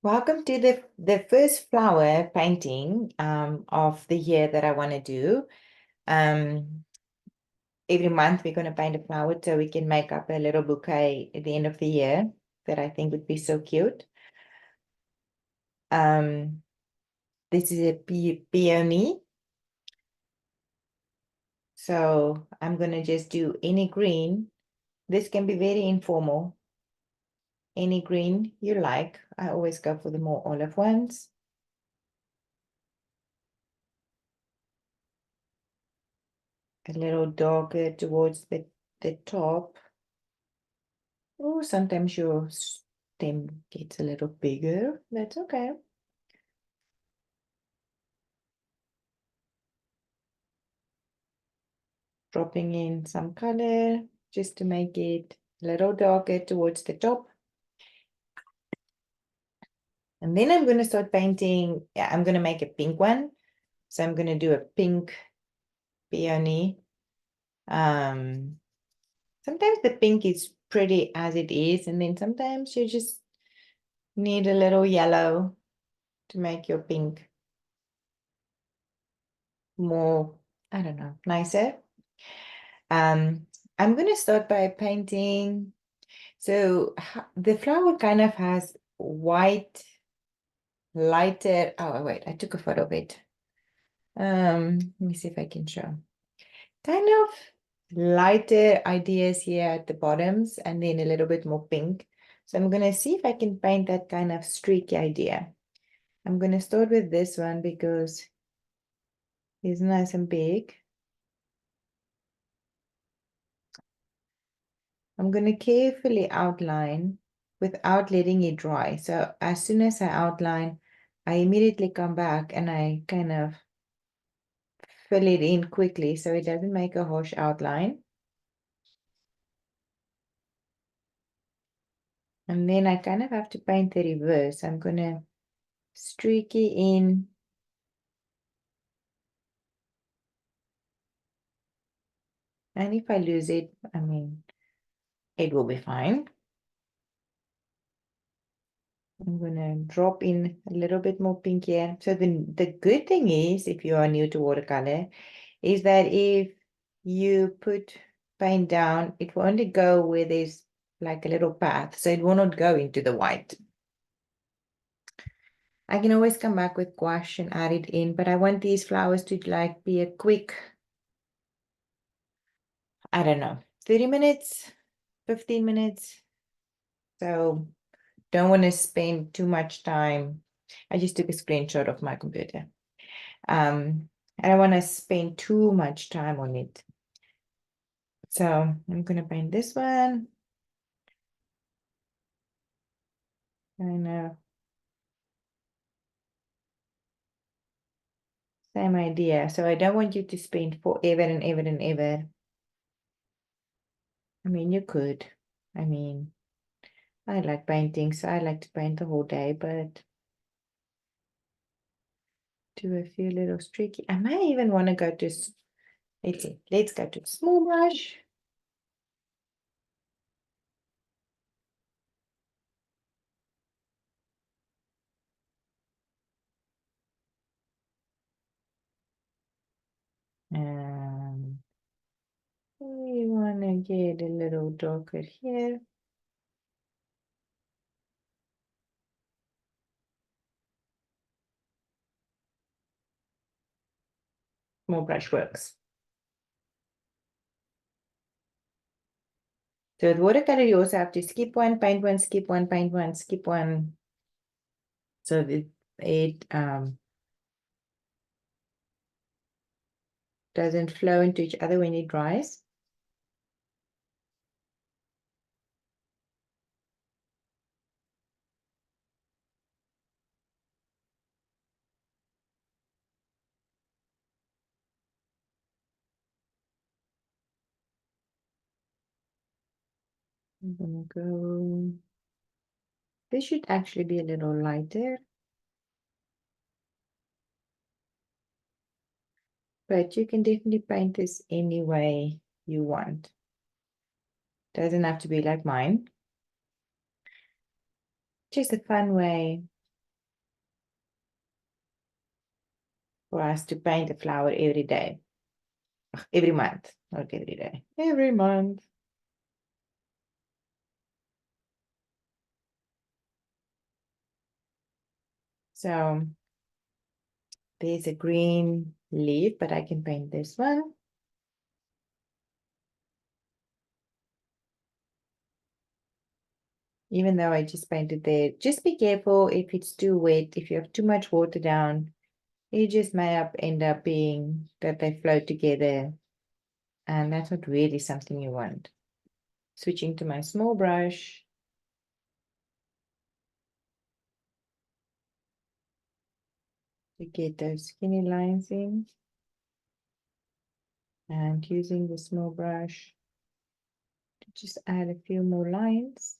Welcome to the first flower painting of the year that I want to do. Um, every month we're going to paint a flower so we can make up a little bouquet at the end of the year that I think would be so cute. Um, this is a peony. So I'm going to just do any green. This can be very informal. Any green you like. I always go for the more olive ones. A little darker towards the top. Oh, sometimes your stem gets a little bigger. That's okay. Dropping in some color just to make it a little darker towards the top. And then I'm going to start painting. Yeah, I'm going to make a pink one. So I'm going to do a pink peony. Sometimes the pink is pretty as it is, and then sometimes you just need a little yellow to make your pink more, I don't know, nicer. I'm going to start by painting. So the flower kind of has white, lighter. Oh, wait, I took a photo of it. Let me see if I can show. Kind of lighter ideas here at the bottoms and then a little bit more pink. So I'm going to see if I can paint that kind of streaky idea. I'm going to start with this one because it's nice and big. I'm going to carefully outline without letting it dry. So as soon as I outline, I immediately come back and I kind of fill it in quickly so it doesn't make a harsh outline. And then I kind of have to paint the reverse. I'm going to streaky in. And if I lose it, I mean, it will be fine. I'm going to drop in a little bit more pink here. So the good thing is, if you are new to watercolor, is that if you put paint down, it will only go where there's like a little path. So it will not go into the white. I can always come back with gouache and add it in, but I want these flowers to like be a quick, I don't know, 30 minutes, 15 minutes. So don't want to spend too much time. I just took a screenshot of my computer. I don't want to spend too much time on it. So I'm going to paint this one. And same idea. So I don't want you to spend forever and ever and ever. I mean, you could. I mean, I like painting, so I like to paint the whole day, but do a few little streaky. I might even want to go to, let's see, let's go to small brush. And we want to get a little darker here. Small brush works. So with watercolor, you also have to skip one, paint one, skip one, paint one, skip one. So that it doesn't flow into each other when it dries. I'm gonna go. This should actually be a little lighter. But you can definitely paint this any way you want. Doesn't have to be like mine. Just a fun way for us to paint a flower every day. Every month, not every day. Every month. So there's a green leaf, but I can paint this one. Even though I just painted there, just be careful if it's too wet, if you have too much water down, it just may end up being that they float together, and that's not really something you want. Switching to my small brush. To get those skinny lines in. And using the small brush to just add a few more lines.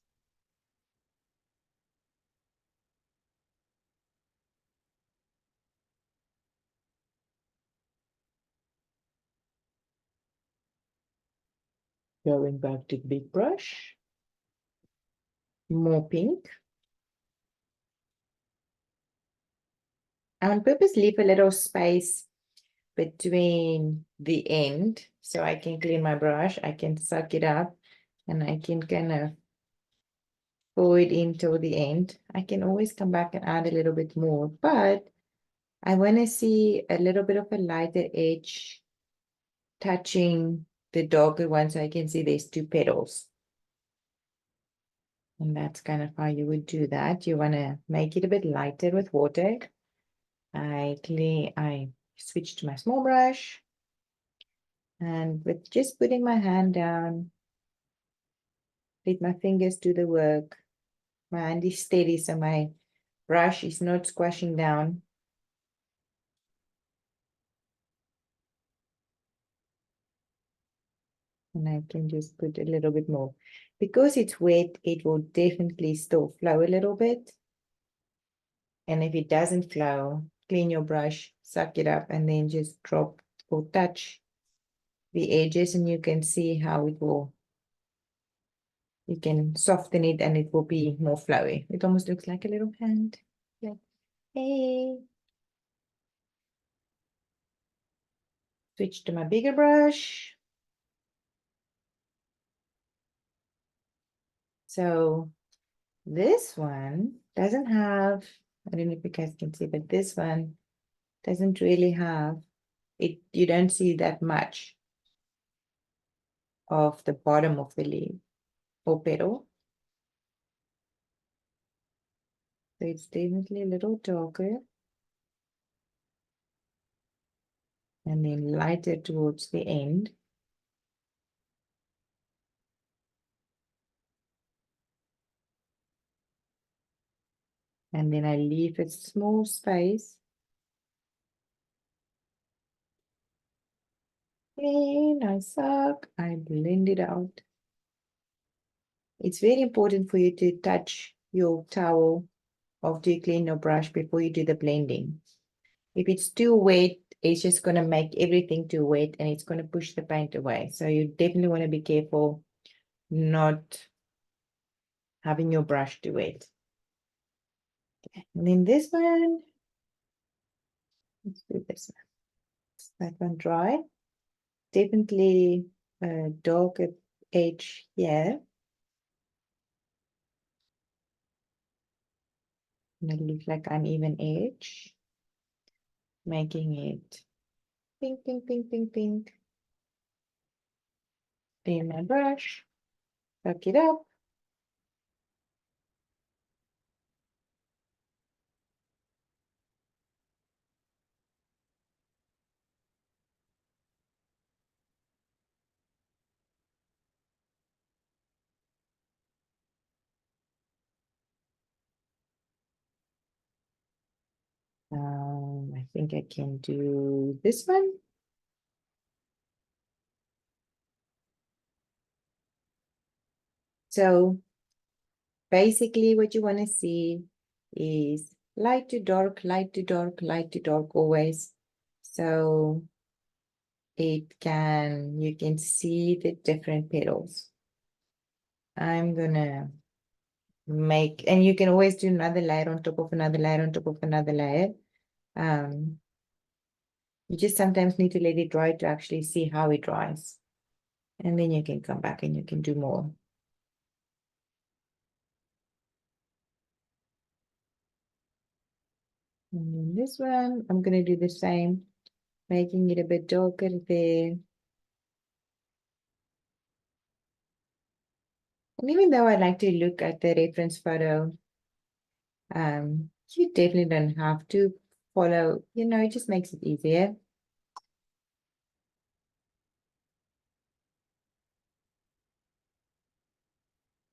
Going back to the big brush. More pink. I on purpose leave a little space between the end so I can clean my brush, I can suck it up, and I can kind of pour it into the end. I can always come back and add a little bit more, but I want to see a little bit of a lighter edge touching the darker one so I can see there's two petals. And that's kind of how you would do that. You want to make it a bit lighter with water. I switch to my small brush, and with just putting my hand down, let my fingers do the work. My hand is steady, so my brush is not squashing down. And I can just put a little bit more. Because it's wet, it will definitely still flow a little bit. And if it doesn't flow, clean your brush, suck it up, and then just drop or touch the edges, and you can see how it will, you can soften it and it will be more flowy. It almost looks like a little hand. Like, hey. Switch to my bigger brush. So this one doesn't have, I don't know if you guys can see, but this one doesn't really have it. You don't see that much of the bottom of the leaf or petal. So it's definitely a little darker and then lighter towards the end. And then I leave a small space. And I suck, I blend it out. It's very important for you to touch your towel after you clean your brush before you do the blending. If it's too wet, it's just going to make everything too wet and it's going to push the paint away. So you definitely want to be careful not having your brush too wet. Okay. And then this one, let's do this one. That one dry. Definitely a darker edge here. And it looks like uneven edge, making it pink, pink, pink, pink, pink. Then my brush, suck it up. I think I can do this one. So basically what you want to see is light to dark, light to dark, light to dark always. So you can see the different petals. I'm gonna make, and you can always do another layer on top of another layer on top of another layer. You just sometimes need to let it dry to actually see how it dries. And then you can come back and you can do more. And then this one, I'm going to do the same, making it a bit darker there. And even though I like to look at the reference photo, you definitely don't have to follow, it just makes it easier.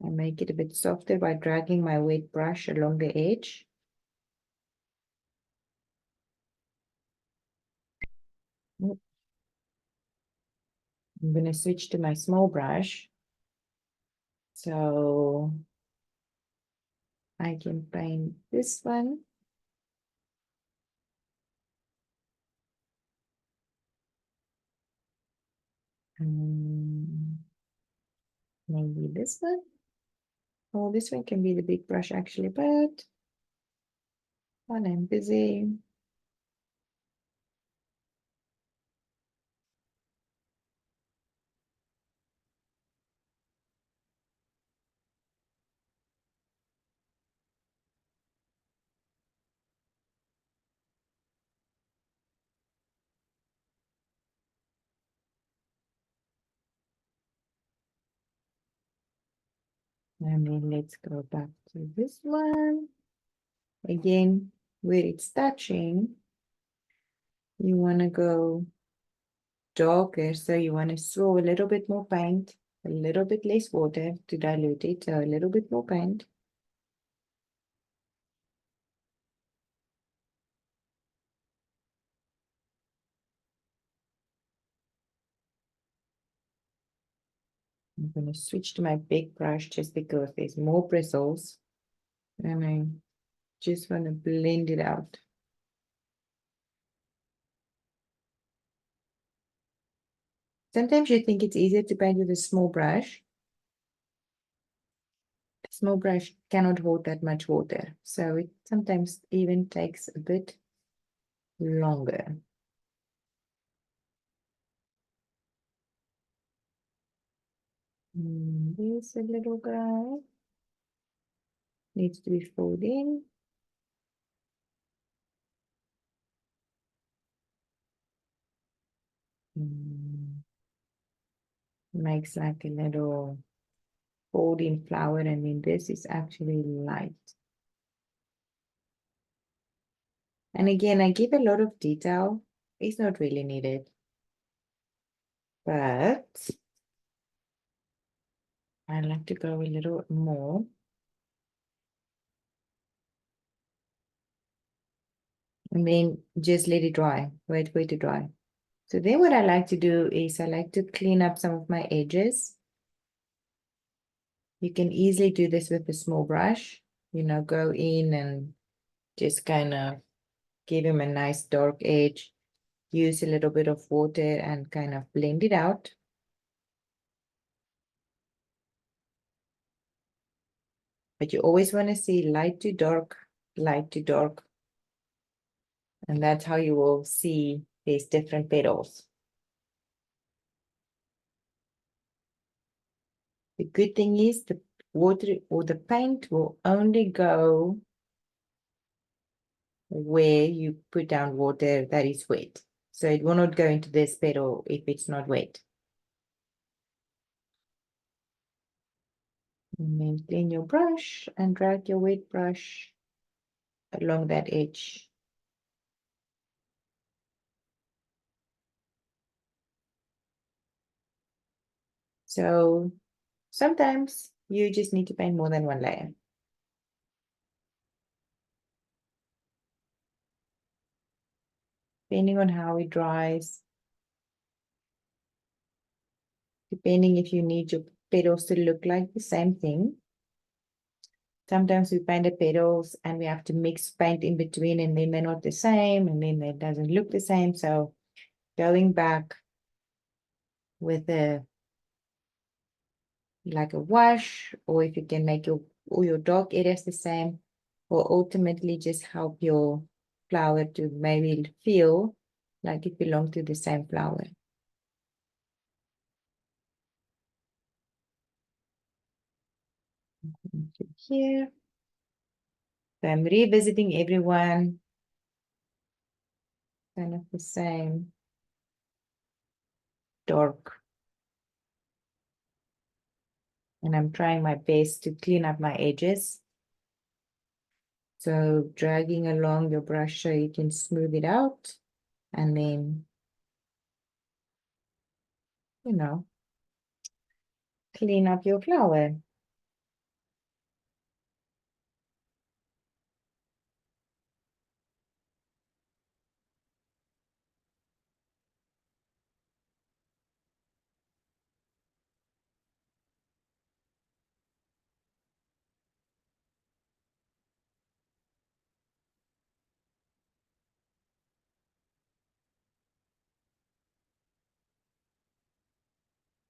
I make it a bit softer by dragging my wet brush along the edge. I'm going to switch to my small brush so I can paint this one. Maybe this one. Oh, this one can be the big brush actually, but when I'm busy. And then let's go back to this one. Again, where it's touching, you want to go darker. So you want to throw a little bit more paint, a little bit less water to dilute it. So a little bit more paint. I'm going to switch to my big brush just because there's more bristles. And I just want to blend it out. Sometimes you think it's easier to paint with a small brush. A small brush cannot hold that much water. So it sometimes even takes a bit longer. There's a little guy. Needs to be filled in. Makes like a little folding flower, and then this is actually light. And again, I give a lot of detail. It's not really needed, but I like to go a little more. And then just let it dry, wait for it to dry. So then what I like to do is I like to clean up some of my edges. You can easily do this with a small brush, go in and just kind of give him a nice dark edge. Use a little bit of water and kind of blend it out. But you always want to see light to dark, light to dark. And that's how you will see these different petals. The good thing is the water or the paint will only go where you put down water that is wet. So it will not go into this petal if it's not wet. And then clean your brush and drag your wet brush along that edge. So sometimes you just need to paint more than one layer. Depending on how it dries. Depending if you need your petals to look like the same thing. Sometimes we paint the petals and we have to mix paint in between, and then they're not the same, and then it doesn't look the same. So going back with like a wash, or if you can make your dark areas the same, will ultimately just help your flower to maybe feel like it belongs to the same flower. Here. So I'm revisiting everyone, kind of the same dark. And I'm trying my best to clean up my edges. So dragging along your brush so you can smooth it out. And then, you know, clean up your flower.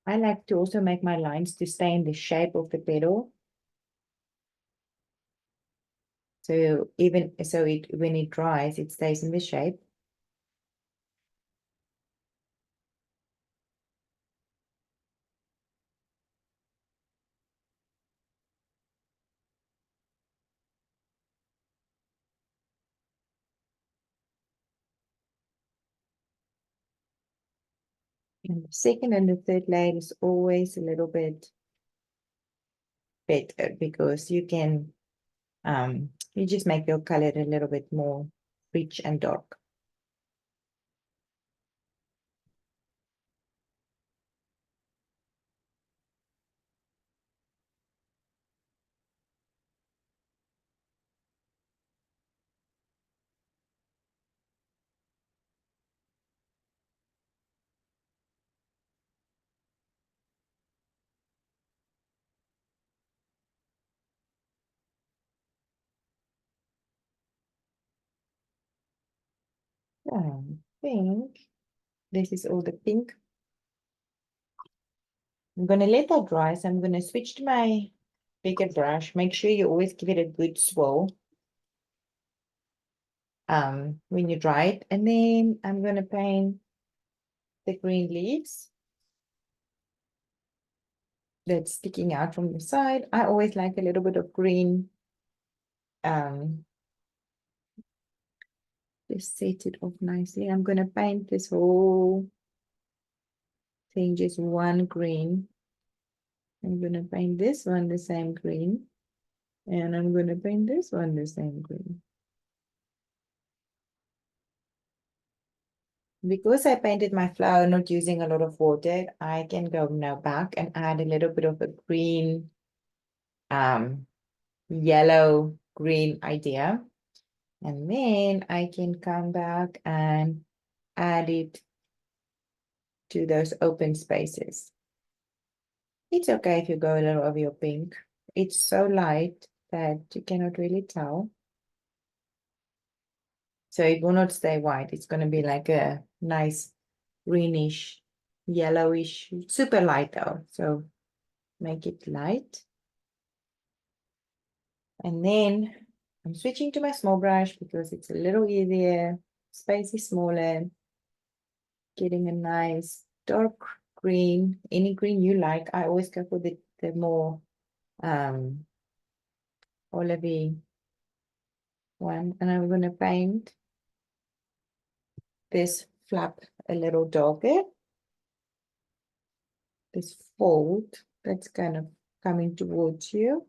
I like to also make my lines to stay in the shape of the petal. So even so when it dries, it stays in the shape. And the second and the third layer is always a little bit better because you just make your color a little bit more rich and dark. I think this is all the pink. I'm gonna let that dry, so I'm gonna switch to my bigger brush. Make sure you always give it a good swirl when you dry it. And then I'm gonna paint the green leaves that's sticking out from the side. I always like a little bit of green. Just set it off nicely. I'm gonna paint this whole thing just one green. I'm gonna paint this one the same green. And I'm gonna paint this one the same green. Because I painted my flower not using a lot of water, I can go now back and add a little bit of a green, yellow green idea. And then I can come back and add it to those open spaces. It's okay if you go a little over your pink. It's so light that you cannot really tell. So it will not stay white. It's going to be like a nice greenish, yellowish, super light though. So make it light. And then I'm switching to my small brush because it's a little easier. Space is smaller. Getting a nice dark green, any green you like. I always go for the more olivey one. And I'm going to paint this flap a little darker. This fold that's kind of coming towards you.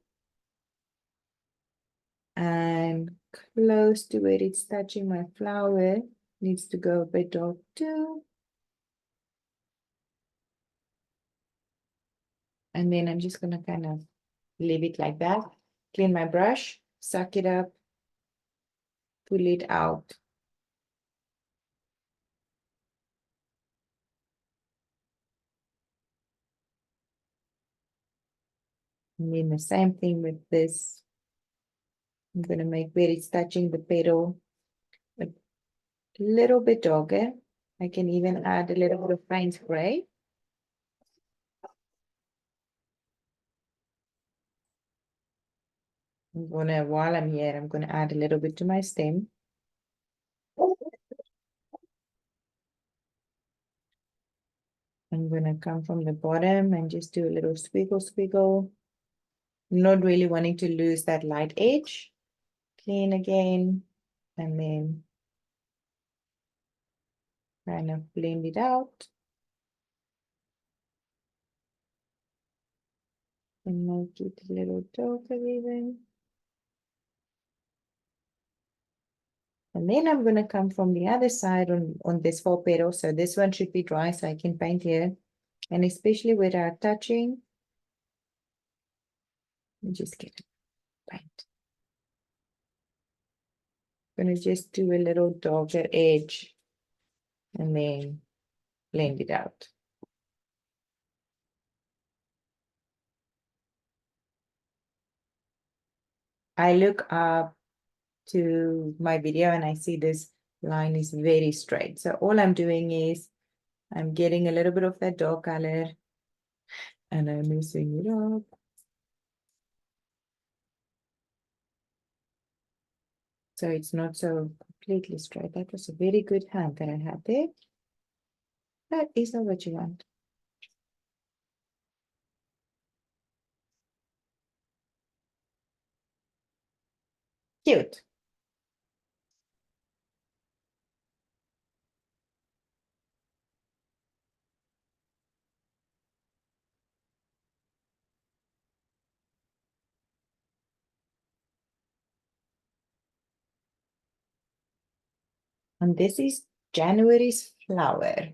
And close to where it's touching my flower needs to go a bit dark too. And then I'm just going to kind of leave it like that. Clean my brush, suck it up, pull it out. And then the same thing with this. I'm going to make where it's touching the petal a little bit darker. I can even add a little bit of paint spray. While I'm here, I'm gonna add a little bit to my stem. gonna come from the bottom and just do a little squiggle, squiggle. Not really wanting to lose that light edge. Clean again, and then kind of blend it out. And make it a little darker even. And then I'm going to come from the other side on this four petal. So this one should be dry so I can paint here. And especially without touching, just get it paint. I'm going to just do a little darker edge and then blend it out. I look up to my video and I see this line is very straight. So all I'm doing is I'm getting a little bit of that dark color and I'm mixing it up. So it's not so completely straight. That was a very good hand that I had there. That is not what you want. Cute. And this is January's flower.